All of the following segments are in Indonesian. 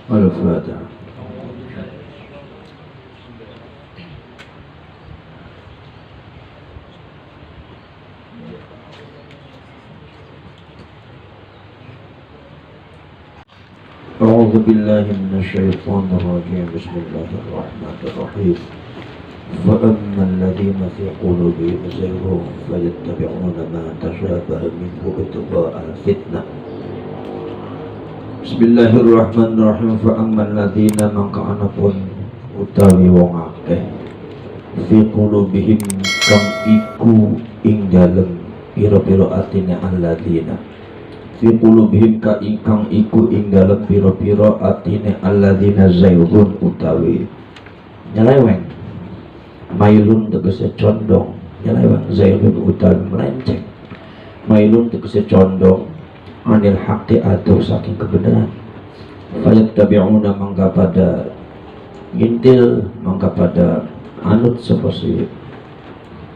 Al-Fatihah. A'udzu billahi minasyaitonir rajim. Bismillahirrahmanirrahim. Fa ammal ladzina fi qulubihim zayghun fayattabi'una ma tashabaha minhu ibtigha'a al-fitnah. Bismillahirrahmanirrahim. Fa ammal ladzina mangka anapun utawi wong akeh fi qulubihim kang iku ing dalem pira-pira atine alladzina fi qulubihim ka ingkang iku ing dalem pira-pira atine alladzina zayghun utawi nyeleweng, mailun tegese condong, nyeleweng, zayghun utawi melenceng, mailun tegese condong, anil haqqi atau saking kebenaran, fayattabi'una mangka pada ngintil, mangka pada anut seperti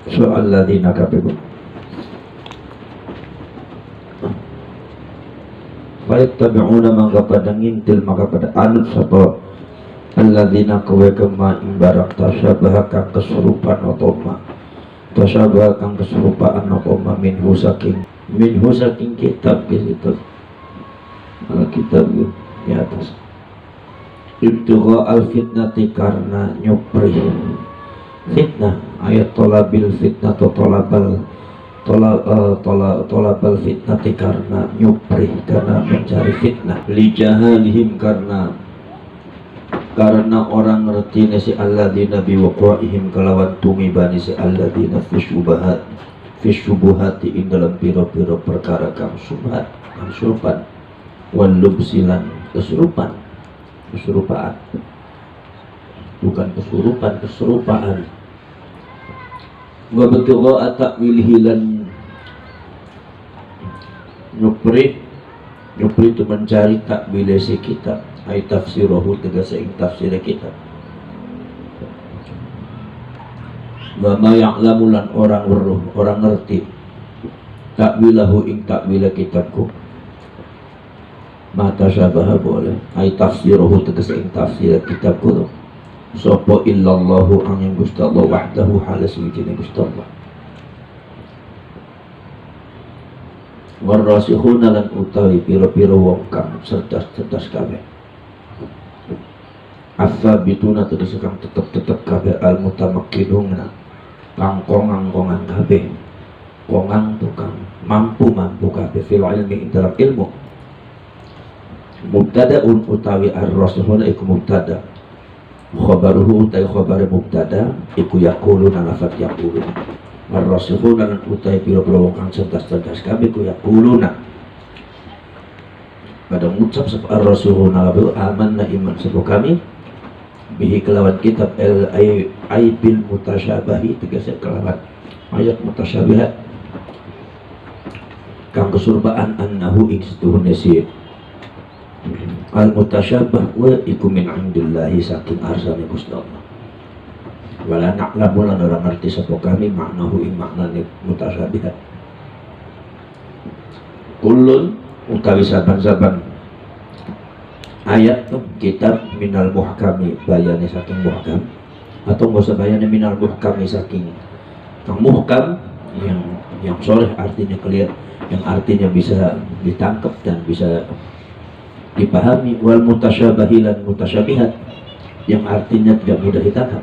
soal alladzina kabeh. Fayattabi'una mangka pada ngintil, maka pada anut sapa alladzina kowe kema ing barang tasyabaha kang kesurupan apa ma tasyabaha kang kesurupaan apa ma minhu saking kitab gitu. Alkitab di atas ibtigha al-fitnati karena nyupri fitnah, ayat tolabil fitnah atau tolabal fitnati karena nyupri, karena mencari fitnah, li jahalihim karena orang ngerti si alladzina biwaqa'ihim kelawan tumibani si alladzina fi syubuhati ing dalam pira-pira perkara kang syubhat, kang syurupan, wal lubsilan kesurupaan, bukan kesurupaan. Wa betul ta'wilihi lan nyupri itu mencari takwil si kitab, ay tafsirahu tegese ing tafsir kitab. Wa ma ya'lamu lan orang weruh, orang ngerti takwilahu ing takwil kitabku. Mata syabaha boleh, ay tafsirahu tegese ing tafsir kitabku. Sapa illallahu angin Gusti Allah wahdahu halas wijine Gusti Allah. Warasikhuna lan utawi pira-pira wong kang cerdas kabeh. As-sabituna tegese kang tetep kabeh al-mutamakkinuna kang kongang kabeh. Kongang tukang mampu kabeh fil ilmi ing dalam ilmu. Mubtada'un utawi ar-rasikhuna iku mubtada'. Khabaruhu utai khabar mubtada iku yaquluna lafat yaquluna warrasikhuna lan utai pira-pira wong kang cerdas kabeh iku yaquluna pada ngucap sapa ar-rasikhuna amanna iman sapa kami bihi kelawan kitab ay bil mutasyabahi tegese kelawan ayat mutasyabihat kang kesurbaan annahu ing setuhune si al-mutasyabah wa iku min indillahi saking arsane Gusti Allah. Wala na'lamu lan ora ngerti sapa kami maknahu ing maknane mutasyabihat. Kullun utawi saban-saban ayat kitab minal muhkami bayane saking muhkam atau enggak usah bayane minal muhkami saking kang muhkam yang sharih artinya clear, yang artinya bisa ditangkap dan bisa dipahami, wal mutasyabahilan mutasyabihat yang artinya tidak mudah ditangkap.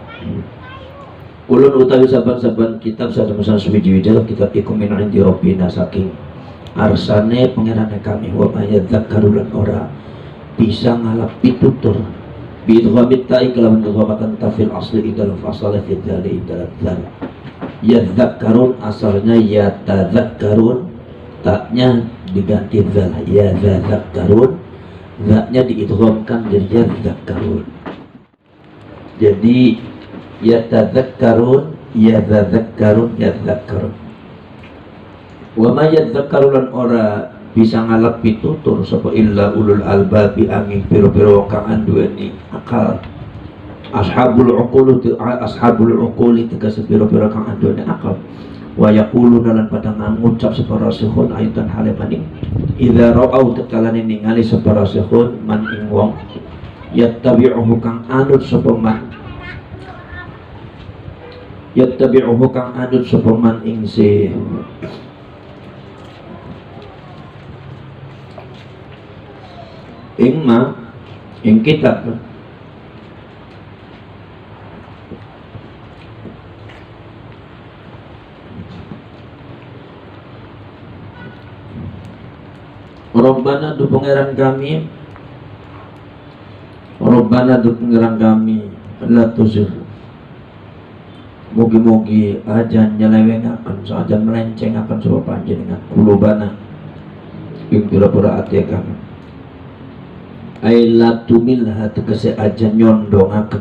Ulun utawi saban-saban kitab sadaya suwiji-wiji kitab iku min indi rabbina saking arsane pangerane kami wa mayadzakkaru lan ora bisa ngalap pitutur bi idghamit ta'i kelawan idghamatan tafil asli dalam fasal fi dzali dalam dzal yadzakkarun asalnya yatadzakkarun, taknya diganti dzal ya dzakkarun, zaknya diidghamkan jadi yadzakkarun. Jadi yatadzakkarun, yadzakkarun, yadzakkarun. Wa ma yadzakkarun lan ora bisa ngalap pitutur sapa illa ulul albabi angin pira-pira kang anduweni akal. Ashabul uquli tegese pira-pira kang anduweni akal. Wa yaquluna lan pada ngucap sapa rasikhun ayatan halemaning idza ra'au tekalane ningali sapa rasikhun man ing wong yattabi'uhu kang anut sapa man, yattabi'uhu kang anut sapa man ing si ing ma ing kitab Rabbana du pangeran kami, Rabbana du pangeran kami, la tuzigh mugi-mugi ajan nyelewengaken sajan melencengaken sapa panjenengan kulubana ing pira-pira ati kami, ai la tumilha tegese ajan nyondongaken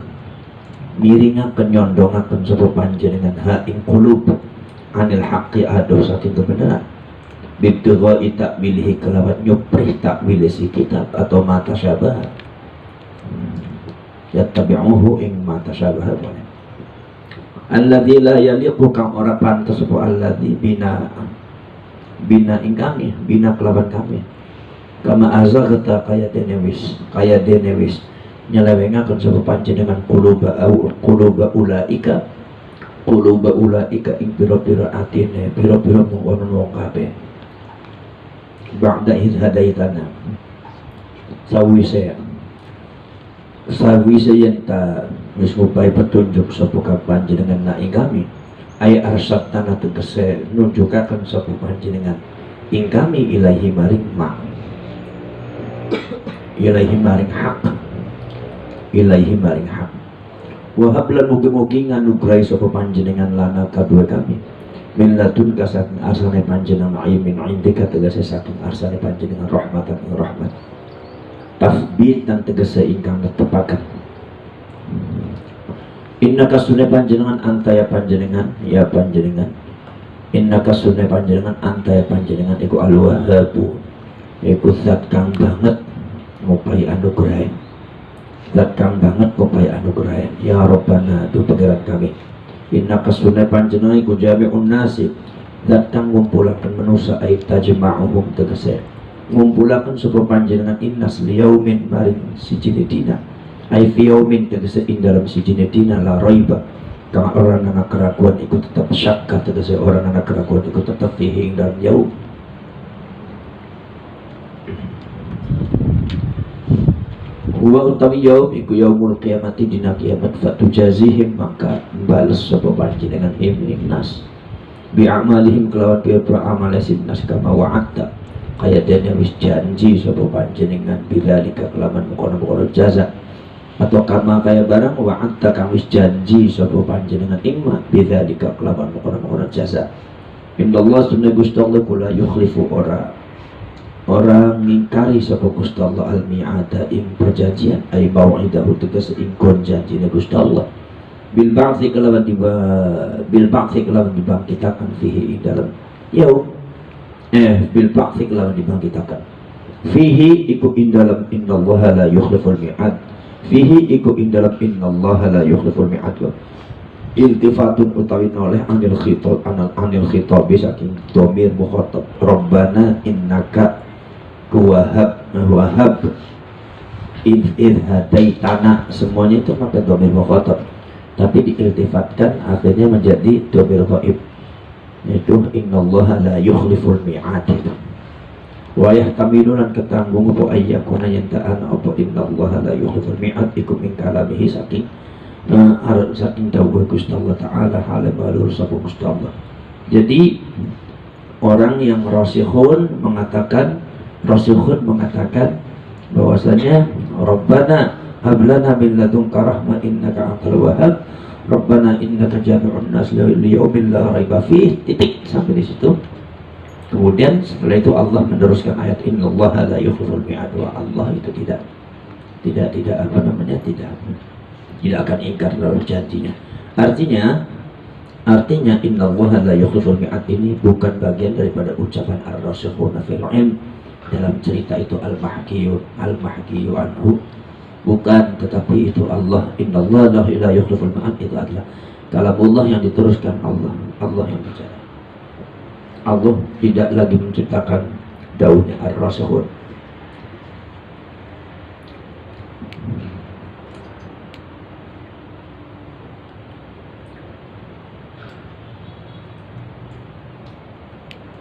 miringaken nyondongaken sapa panjenengan ha ing kulub anil haqqi ado saking kebenaran bibtigha ta'wilihi kelawan nyuprih takwil si kitab atau mata syabah yattabi'uhu ing mata syabah boleh alladzi la yaliqu kang ora pantes apa alladzi bina ing kami bina kelawan kami kama azaghta kaya denewis nyelewengaken sapa panjenengan quluba ulaika ing pira-pira atine pira-pira wong kabeh ba'da idh hadaitana sawise yen ta wis ngupai petunjuk sapa panjenengan na ing kami ay arsatana tegese nunjukaken sapa panjenengan ing kami ilahi maring hak wa hablan mugi-mugi nganugrahi sapa panjenengan lana kadua kami min ladun saking arsane panjenengan min indika tegese saking arsane panjenengan rahmatan ing rahmat tafbitan tegese ingkang netepaken innaka sunne panjenengan anta ya panjenengan innaka sunne panjenengan anta ya panjenengan iku al-wahhabu iku zat kang banget ngupai anugerah ya Rabbana tu pangeran kami innaka sunne panjenengan iku jami'un nasi zat kang ngumpulaken manusa ay tajma'uhum tegese ngumpulaken sapa panjenengan innas liyaumin maring siji dina ay fi yaumin tegese ing dalam siji dina la raiba kang orang ana keraguan iku tetap syakka tegese orang ana keraguan iku tetap fihi ing dalam yaum huwa utawi yaum iku yaumul qiyamati dina kiamat fatujazihim maka bales sapa panjenengan ing nas bi amalihim kelawan pira amale nas kama wa'atta kaya dene wis janji sapa panjenengan bidzalika kelawan kono-kono jaza atau kama kaya barang wa'atta kang wis janji sapa panjenengan ingma bidzalika kelawan kono-kono jaza innallaha sunna Gusti Allah kula yukhlifu orang ngingkari sapa Gusti Allah al-mi'ada ing perjanjian ay mau'idahu tegese ing janjine Gusti Allah bil ba'thi kelawan dibangkitakan fihi ing dalam yaum bil ba'thi kelawan dibangkitakan fihi iku ing dalam innallaha la yukhliful mi'ad fihi iku ing dalam innallaha la yukhliful mi'ad iltifatun utawi noleh anil khitab saking dhamir mukhatab Rabbana innaka wahab idh hadaitana semuanya itu pakai dhamir mukhatab tapi diiltifatkan akhirnya menjadi dhamir ghaib yaitu innallaha la yukhliful mi'ad wa yahtamilu lan ketanggung apa ayyakuna yanta'ana apa innallaha la yukhliful mi'ad iku min kalamihi saking dawuh Gusti Allah Ta'ala halim alur sapa Gusti Allah. Jadi orang yang rasikhun mengatakan bahwasanya Rabbana hablana min ladunka rahmah innaka antal wahhab Rabbana innaka jami'un nas liyaumin la raiba fih titik sampai di situ. Kemudian setelah itu Allah meneruskan ayat innallaha la yukhliful mi'ad wa Allah itu tidak akan ingkar terhadap janjinya. Artinya innallaha la yukhliful mi'ad ini bukan bagian daripada ucapan ar-rasikhuna fil ilm dalam cerita itu al-mahkiyu anhu, bukan, tetapi itu Allah innallaha la yukhliful mi'ad itu adalah kalamullah yang diteruskan Allah yang bicara. Allah tidak lagi menciptakan daunnya ar-rasikhun.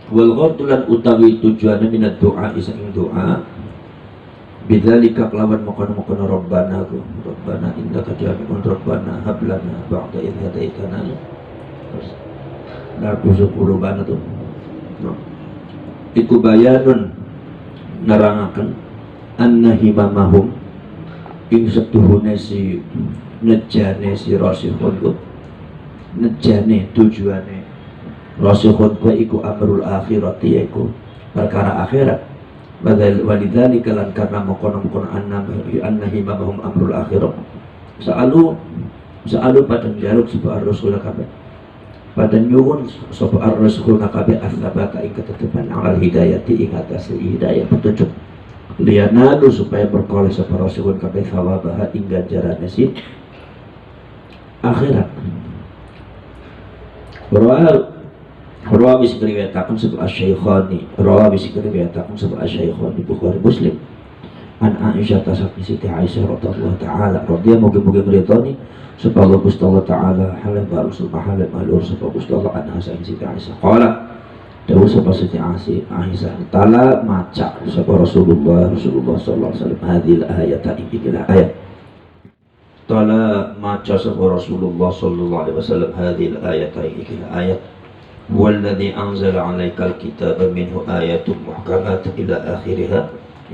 Wal ghadlan utawi tujuane minad doa ising doa bidzalika kelawan makono-makono Rabbana innaka jami'un Rabbana hablana ba'da idh hadaitana. Terus narkusu qulubana tuh iku bayanun nerangaken anna himamahum ing setuhune si nejane si Rasulun ku nejane tujuane Rasulun ku iku amrul akhirati yaiku perkara akhirat. Walidzalika lan karena mengkono-kono anna himamahum amrul akhirat sa'alu pada njaluk sapa Rasul kabeh pada nyuwun sapa Rasul kabeh asbata ing ketetepan al hidayati ing atas hidayah petunjuk liyanalu supaya berkoleh sapa Rasul kabeh sawabaha ing ganjarane si akhirat. Rawi riwayataken sapa Asy-Syaikhani Bukhari Muslim an Aisyah saking Siti Aisyah radhiyallahu taala mugi-mugi ngritoni sapa Allah Gusti Allah taala halal rasul halal malur sapa Gusti Allah anha saking Siti Aisyah qala dawuh sapa Siti Aisyah tala maca sapa Rasulullah sallallahu alaihi wasallam hadhil ayat ikilah ayat tala maca sapa Rasulullah sallallahu alaihi wasallam hadhil ayat ikilah ayat والذي أنزل عليك الكتاب منه آيات محكمات إلى آخرها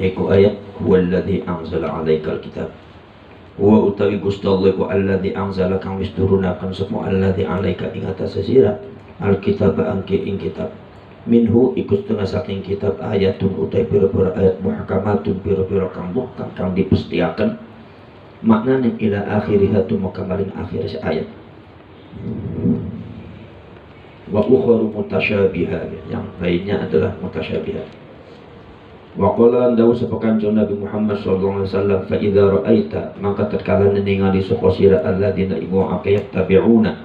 يكو آيات هو الذي أنزل عليك الكتاب هو utawi Gusti Allah iku alladzi anzala kang wis turunaken sapa alladzi alaika ing atas sira alkitab angke ing kitab minhu iku setengah saking kitab ayatun utawi pira-pira ayat muhkamatun pira-pira kang muhkam kang dipestiaken maknane ila akhiriha tumeka maring akhir si ayat wa ukharu mutasyabihat yang lainnya adalah mutasyabihat. Wa qala dawu sapa kanjeng Nabi Muhammad sallallahu alaihi wasallam fa idza ra'aita maka tatkala ningali sapa sira alladzina iku akayat tabi'una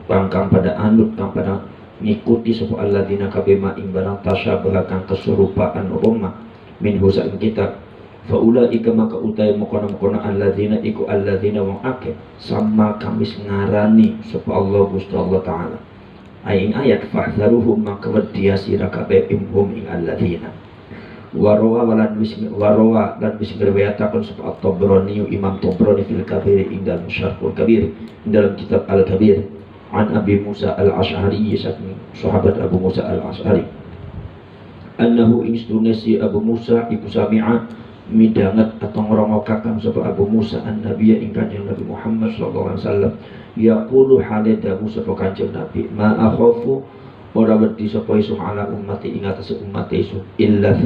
kang pada anut kang pada ngikuti sapa alladzina kabema ing barang tasyabaha kang keserupaan umma minhu sa'in kitab fa ulaika maka utai mukona-mukona alladzina iku alladzina wong akeh sama kamis ngarani sapa Allah Gusti Allah taala aing ayat fahdharuhum maka wedya sira kabeh imhum ing alladzina warawa lan wis ngriwayataken sapa At-Tabrani Imam Tabrani fil Kabir ing dalam Syarhul Kabir dalam kitab Al-Kabir an Abi Musa Al-Asy'ari saking sahabat Abu Musa Al-Asy'ari annahu instunasi Abu Musa iku sami'a midanget atau ngrungokaken sapa Abu Musa an-Nabiy ing kanjeng Nabi Muhammad sallallahu alaihi wasallam yaqulu halidahu sapa kanjeng Nabi ma akhafu ora wedi sapa isu ala ummati ing atas umat isu illa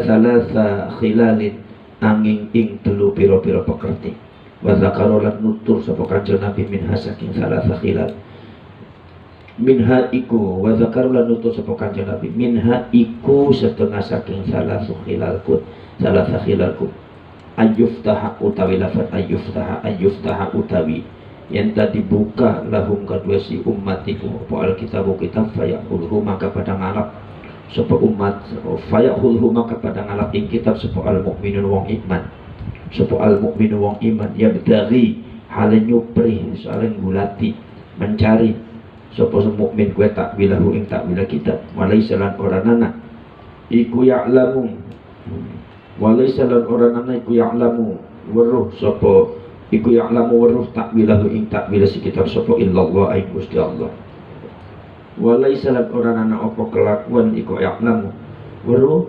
thalatha khilalin angin ing telu pira-pira pekerti wa zakarolan nutur sapa kanjeng Nabi minha saking thalatha khilal minha iku wa zakarolan nutur sapa kanjeng Nabi minha iku setengah saking thalatha khilalku ayyuftaha utawi lafad ayyuftaha utawi yang tadi buka lahum kedua si ummatiku apa alkitabu kitab fayaqulhu maka pada ngalap sapa umat fayaqulhu maka pada ngalap ing kitab sapa al mukminun wong iman sapa al mukminun wong iman ya bedari hale nyupri saling gulati mencari sapa mukmin kuwi takwilahu ing takwil kitab walaysa lan oranana iku ya'lamu walaysa lan oranana iku ya'lamu weruh sapa iku ya'lamu weruh takwilahu ing takwil si kitab sapa illallah aing Gusti Allah walaysa lan oranana apa kelakuan iku ya'lamu weruh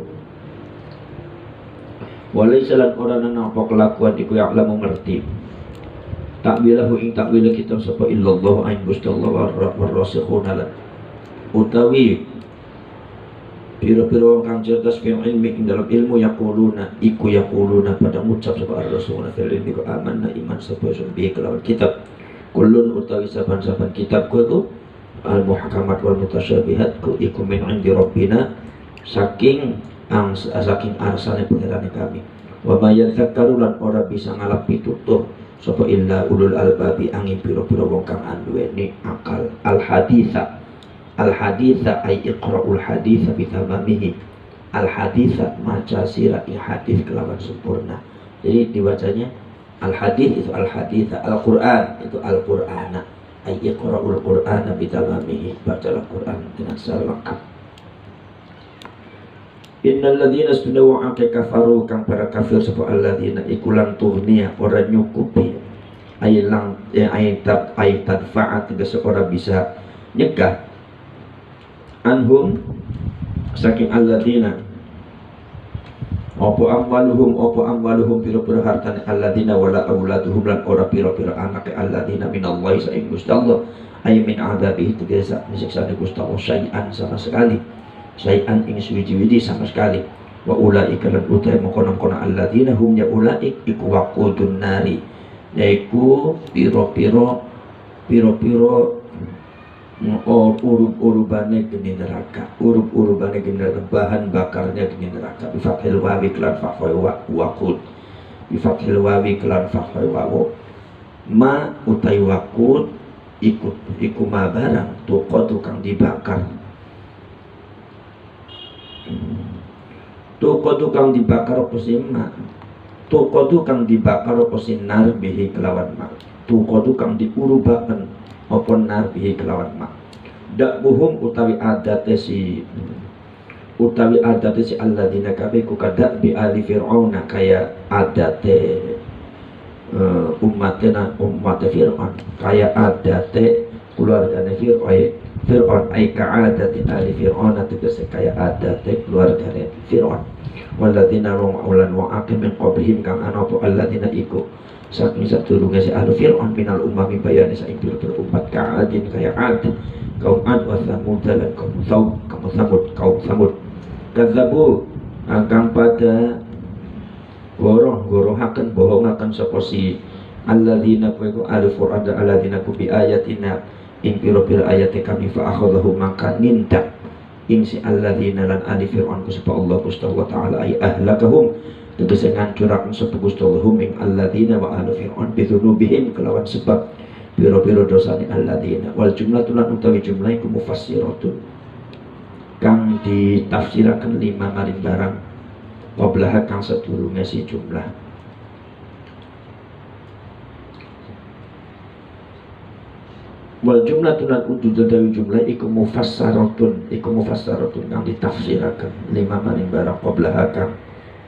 walaysa lan oranana apa kelakuan iku ya'lamu ngerti takwilahu ing takwil kitab sapa illallah aing Gusti Allah warasikhuna lan utawi pira-pira kang cerdas fil ilmi ing dalam ilmu yaquluna pada ngucap sapa Rasulullah fil ilmi amanna iman sapa sunbi kelawan kitab kullun utawi saban-saban kitab ku al muhkamat wal mutasyabihat ku iku min indi rabbina saking arsane pangerane kami wa may yadzakkaru lan ora bisa ngalap pitutur sapa illa ulul albabi angin pira-pira wong kang anduweni akal al haditha ay iqra'ul haditha bitamamihi al haditha maca sira ing hadis kelawan sempurna jadi dibacanya al hadits itu al haditha al Quran itu al Qur'ana ay iqra'ul Qur'ana bitamamihi bacalah Quran dengan sangat lengkap. Innal ladzina sudawu ake kafaru kang para kafir sapa alladzina ikulan tuhnia ora nyukupi ailang aitat fa'at tegese ora bisa nyegah anhum saking alladzina opo amwaluhum pira-pira hartane alladzina wala auladuhum lan ora pira-pira anake alladzina minallahi saing Gusti Allah ay min adzabihi tegese siksa Gusti Allah syai'an sama sekali syai'an ing suwi-widi sama sekali wa ulaika lan utai mengkono-kono alladzina hum ya ulaik iku waqudun nari yaiku pira-pira urub-urubane geni neraka, urub-urubane geni neraka, bahan bakarnya geni neraka. Bi fathil wawi kelan fathil waqud, bi fathil wawi kelan fathil wawu. Ma utai waqud iku ma barang tuqadu kang dibakar. Tuqadu kang dibakar apa sima? Tuqadu kang dibakar apa sinar bihi kelawan ma. Tuqadu kang diurubaken apa nar bihi kelawan ma. Dak buhum utawi adate si alladzina kabe ku kadak bi ali fir'auna kaya adate umat Fir'aun kaya adate keluargane Fir'aun ay ka'adati ali Fir'auna tegese kaya adate keluargane Fir'aun walladzina ra'ulan wa aqim min qablihim kang ana apa alladzina iku saking sadurunge si ahli Fir'aun minal umami bayane saing pira-pira umat ka'adin kaya Ad kaum Ad wa Tsamud dan kaum Tsamud kadzabu angkang pada gorohaken bohongaken sapa si alladzina ku ahli Fir'aun dan alladzina ku bi ayatina ing pira-pira ayate kami fa akhadhahum maka nindak ing si alladzina lan ahli Fir'aun ku sapa Allah Subhanahu wa taala ay ahlakahum tegese ngancuraken sapa Gusti Allah ing alladzina wa ahli Fir'aun bidzunubihim kelawan sebab pira-pira dosane alladzina wal jumlatu lan utawi jumlah iku mufassiratun kang ditafsiraken 5 maring barang qablah kang sadurunge si jumlah wal jumlatu lan utawi jumlah iku mufassaratun kang ditafsiraken 5 maring barang qablah kang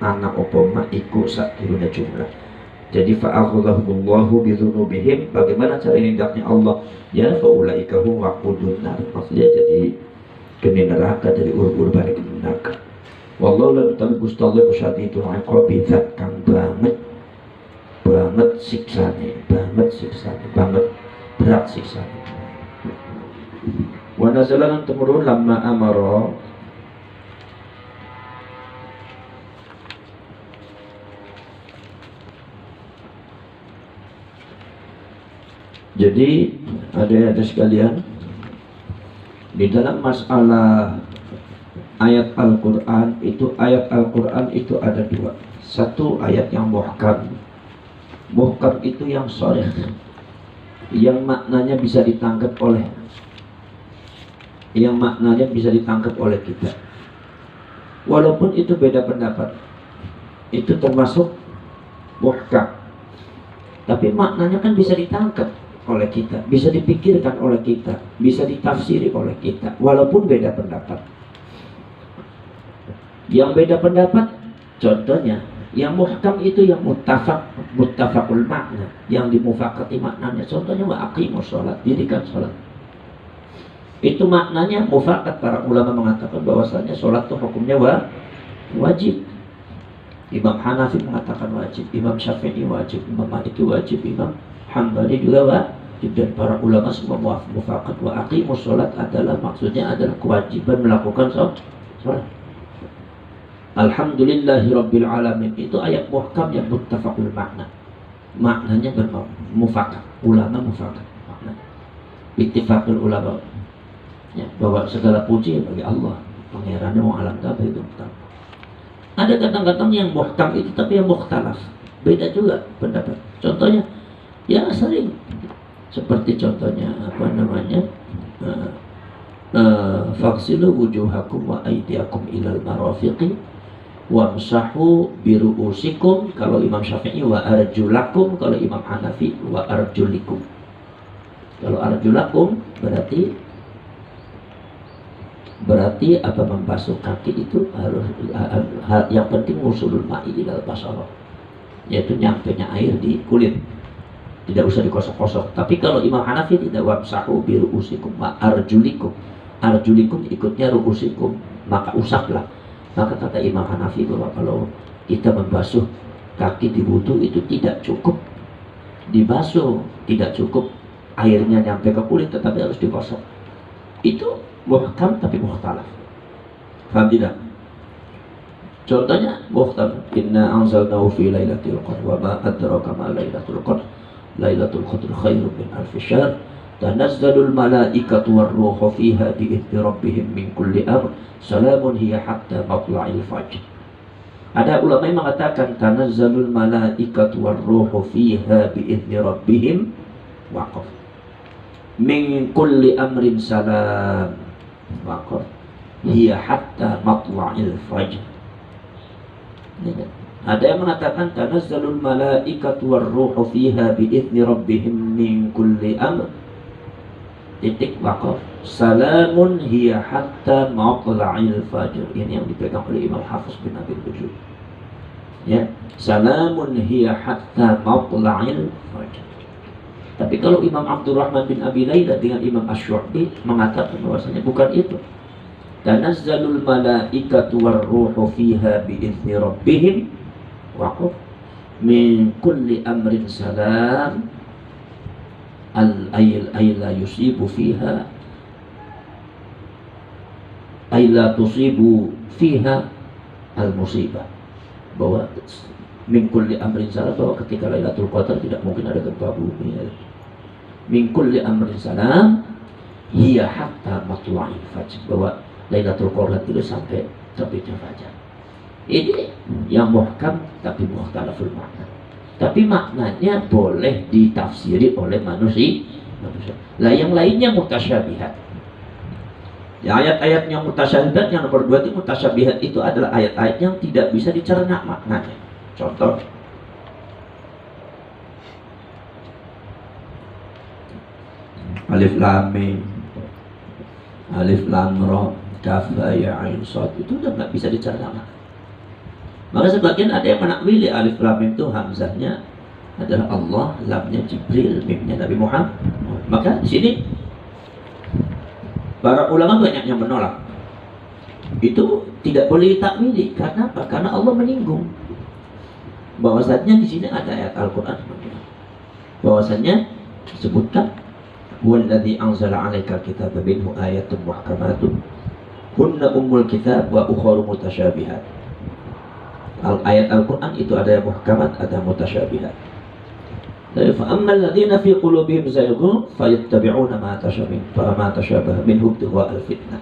anak opoma iku sadurunge jumlah. Jadi fa'akhudhahumullahu bidzunubihim. Bagaimana cara nindaknya Allah? Ya faulaika hum waqudun nar. Maksudnya jadi geni neraka, dari urub-urubane geni neraka. Wallahu la tabi Gusti Allah syadidul iqabi zat kang banget siksane, banget berat siksane. Wa nazalan temurun lamma amara Jadi ada sekalian, di dalam masalah ayat Al-Quran itu ada 2. Satu ayat yang muhkam itu yang sharih, yang maknanya bisa ditangkap oleh kita. Walaupun itu beda pendapat, itu termasuk muhkam, tapi maknanya kan bisa ditangkap oleh kita, bisa dipikirkan oleh kita, bisa ditafsiri oleh kita, walaupun beda pendapat. Yang beda pendapat, contohnya, yang muhkam itu yang muttafaqul makna, yang dimufakati maknanya. Contohnya wa aqimus sholat, dirikan sholat. Itu maknanya mufakat. Para ulama mengatakan bahwasanya sholat itu hukumnya wajib. Imam Hanafi mengatakan wajib, Imam Syafi'i wajib, Imam Maliki wajib, Imam Hambali juga wajib. Dan para ulama semua mufakat wa aqimus sholat maksudnya adalah kewajiban melakukan sholat. Alhamdulillahirabbil alamin itu ayat muhkam yang muttafaqul makna. Maknanya bermufakat, ulama mufakat makna. Ittifaqul ulama ya, bahwa segala puji bagi Allah, pangerannya mau alam kabeh itu betul. Ada kata-kata yang muhkam itu tapi yang mukhtalaf, beda juga pendapat. Contohnya ya sering seperti contohnya faghsilu wujuhakum wa aydiyakum ilal marafiqi wamsahu biru'usikum kalau Imam Syafi'i, wa arjulakum kalau Imam Hanafi, wa arjulikum. Kalau arjulakum berarti Berarti apa, membasuh kaki itu harus yang penting usulul ma'i ilal basara, yaitu nyampenya air di kulit, tidak usah dikosok-kosok. Tapi kalau Imam Hanafi tidak, wamsahu bi ru'usikum wa arjulikum. Arjulikum ikutnya ru'usikum, maka usaplah. Maka kata Imam Hanafi bahwa kalau kita membasuh kaki di wudu itu tidak cukup dibasuh, tidak cukup airnya nyampe ke kulit, tetapi harus digosok. Itu muhkam tapi mukhtalaf. Faham tidak? Contohnya muhkam, inna anzalnahu fi lailatul qadr wa ma adraka ma lailatul qadr lailatul qadr khairun min alfi syahr tanazzalul malaikatu warruhu fiha bi'izni rabbihim min kulli amr salamun hiya hatta matla'il fajr. Ada ulama yang mengatakan tanazzalul malaikatu warruhu fiha bi'izni rabbihim waqaf min kulli amrin salam waqaf hiya hatta matla'il fajr. Ada yang mengatakan tanazzalul malaikatu warruhu fiha bi'izni rabbihim min kulli amr titik waqaf salamun hiya hatta matla'il fajr. Ini yang dipegang oleh Imam Hafiz bin Abil Wujud, ya, salamun hiya hatta matla'il fajr. Tapi kalau Imam Abdurrahman bin Abi Layla dengan Imam Asy-Syu'bi mengatakan bahwasanya bukan itu. Tanazzalul malaikatu warruhu fiha bi'izni rabbihim waqaf min kulli amrin salam al-ayla yusibu fiha ayla tusibu fiha al-musibah. Bahwa min kulli amrin salam, bahwa ketika Lailatul Qadar tidak mungkin ada gempa bumi. Min kulli amrin salam hiya hatta matla'il fajr, bahwa Lailatul Qadar itu sampai terbitnya fajar. Ini yang muhkam tapi mukhtalaful makna. Tapi maknanya boleh ditafsiri oleh manusia. Lah yang lainnya mutasyabihat. Ya, ayat-ayat yang mutasyabihat yang nomor 2 itu mutasyabihat itu adalah ayat-ayat yang tidak bisa dicerna maknanya. Contoh, alif lam mim, alif lam ra, kaf ya ain shad, itu udah nggak bisa dicerna. Maka sebagian ada yang menakwili alif lam mim itu hamzahnya adalah Allah, lamnya Jibril, mimnya Nabi Muhammad. Maka di sini para ulama banyak yang menolak. Itu tidak boleh ditakwili. Karena apa? Karena Allah menyinggung. Bahwasanya di sini ada ayat Al-Qur'an bahwasanya disebutkan huwallazi anzala 'alaikal kitaba minhu ayatun muhkamatun hunna ummul kitab wa ukharu mutasyabihat. Ayat Al-Qur'an itu ada yang muhkamat, ada mutasyabihat. Fa ammal ladzina fi qulubihim zayghun fayattabi'una ma tashabaha minhu ibtigha' al-fitnah.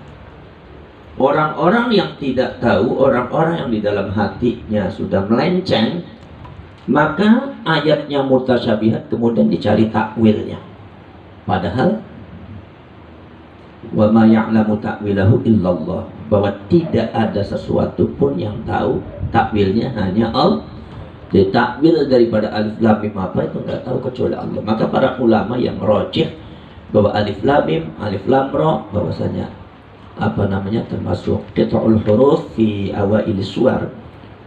Orang-orang yang tidak tahu, orang-orang yang di dalam hatinya sudah melenceng, maka ayatnya mutasyabihat kemudian dicari takwilnya. Padahal wa ma ya'lamu ta'wilahu illallah, bahwa tidak ada sesuatu pun yang tahu takwilnya, hanya Allah. Jadi takwil daripada alif lam mim apa itu nggak tahu kecuali Allah. Maka para ulama yang rajih bahwa alif lam mim, alif lam ra, bahwasanya termasuk qita'ul huruf fi awail suwar,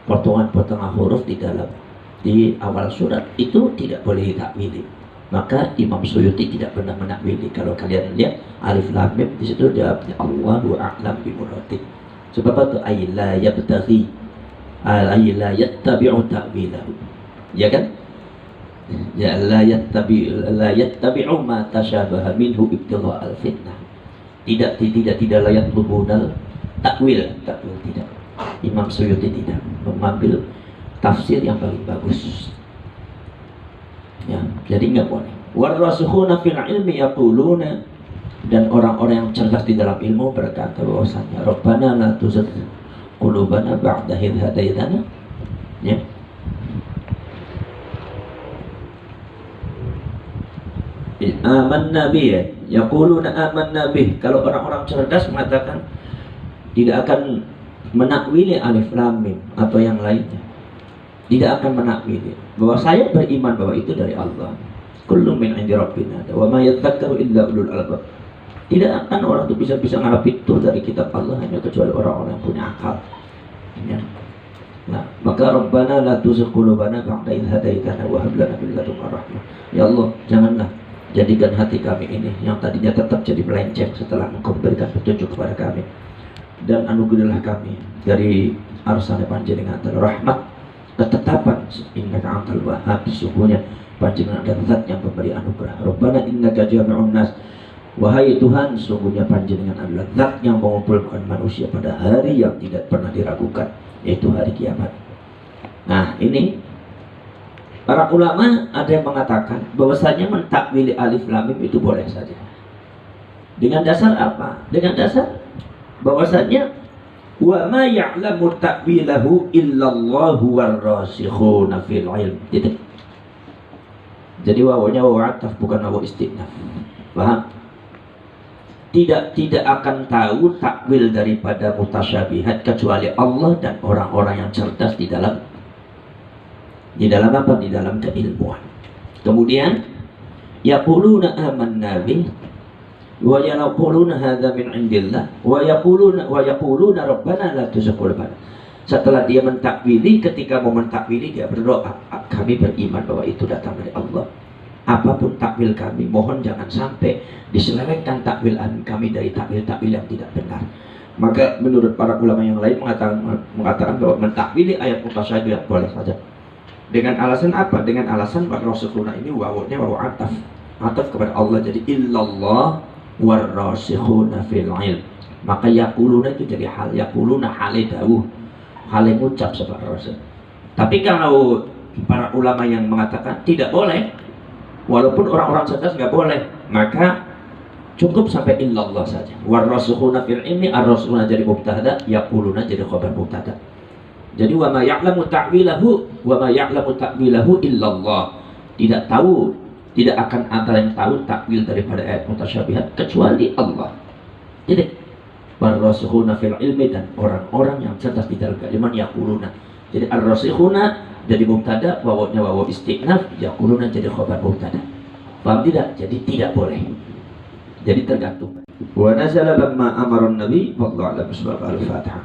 potongan-potongan huruf di awal surat, itu tidak boleh ditakwili. Maka Imam Suyuti tidak pernah menakwili. Kalau kalian lihat alif lam mim di situ jawabnya Allahu a'lam bi muradih. Sebab itu ay la yabtaghi ay la yattabi'u ta'wilahu. Ya kan? Ya la yattabi'u ma tashabaha minhu ibtigha' al-fitnah. Tidak layak lubunal takwil tidak. Imam Suyuti tidak mengambil tafsir yang paling bagus. Ya, jadi nggak boleh. Warasukhuna fil ilmi yaquluna, dan orang-orang yang cerdas di dalam ilmu berkata bahwasanya Rabbana la tuzigh qulubana ba'da idh hadaitana. Ya. Amanna bih, yaquluna amanna bih. Kalau orang-orang cerdas mengatakan tidak akan menakwili alif lam mim atau yang lainnya. Tidak akan menakwili bahwa saya beriman bahwa itu dari Allah. Kullu min 'indi rabbina wa ma yadhakkaru illa ulul albab. Tidak akan orang itu bisa ngalap fitur dari kitab Allah hanya kecuali orang-orang yang punya akal. Ya. Nah, maka Rabbana la tuzigh qulubana ba'da idh hadaitana wa hab lana min ladunka rahmah. Ya Allah, janganlah jadikan hati kami ini yang tadinya tetap jadi melenceng setelah Engkau berikan petunjuk kepada kami, dan anugerahilah kami dari arsane panjenengan rahmat ketetapan, innaka antal wahhab, sesungguhnya panjenengan adalah zat yang memberi anugerah. Rabbana innaka jami'un nas, wahai Tuhan, sesungguhnya panjenengan adalah zat yang mengumpulkan manusia pada hari yang tidak pernah diragukan, yaitu hari kiamat. Nah, ini para ulama ada yang mengatakan bahwasanya mentakwili alif lam mim itu boleh saja. Dengan dasar apa? Dengan dasar bahwasanya wa ma ya'lamu ta'wilahu illallahu warrasikhuna fil ilm. Gitu. Jadi wawunya wawu ataf bukan wawu istinaf. Paham? Tidak akan tahu takwil daripada mutasyabihat kecuali Allah dan orang-orang yang cerdas di dalam apa? Di dalam keilmuan. Kemudian yaquluna amanna bih wa yaquluna hadza min indillah wa yaquluna rabbana la tuzigh qulubana. Setelah dia mentakwili, ketika mau mentakwili dia berdoa, kami beriman bahwa itu datang dari Allah. Apapun takwil kami, mohon jangan sampai diselewengkan takwil kami dari takwil-takwil yang tidak benar. Maka menurut para ulama yang lain mengatakan bahwa mentakwili ayat mutasyabihat boleh saja. Dengan alasan apa? Dengan alasan warrasikhuna ini wawunya wawu ataf kepada Allah, jadi illallah warrasikhuna fil ilm. Maka yaquluna itu jadi hal, yaquluna hale dawuh, hale ngucap sebagai rasul. Tapi kalau para ulama yang mengatakan tidak boleh, walaupun orang-orang cerdas nggak boleh, maka cukup sampai illallah saja. Warrasikhuna fil ilmi, ar-rasikhuna jadi mubtada, yaquluna jadi khabar mubtada. Jadi wa ma ya'lamu ta'wilahu illallah. Tidak tahu, tidak akan ada yang tahu takwil daripada ayat mutasyabihat kecuali Allah. Jadi warrasikhuna fil ilmi, dan orang-orang yang cerdas di dalam kalimat yaquluna. Jadi ar-rasikhuna jadi mubtada, wawunya wawu istinaf, yaquluna jadi khabar mubtada. Paham tidak? Jadi tidak boleh. Jadi tergantung. Wa nazala lamma amara an-nabi wallahu a'lam. Al-Fatihah.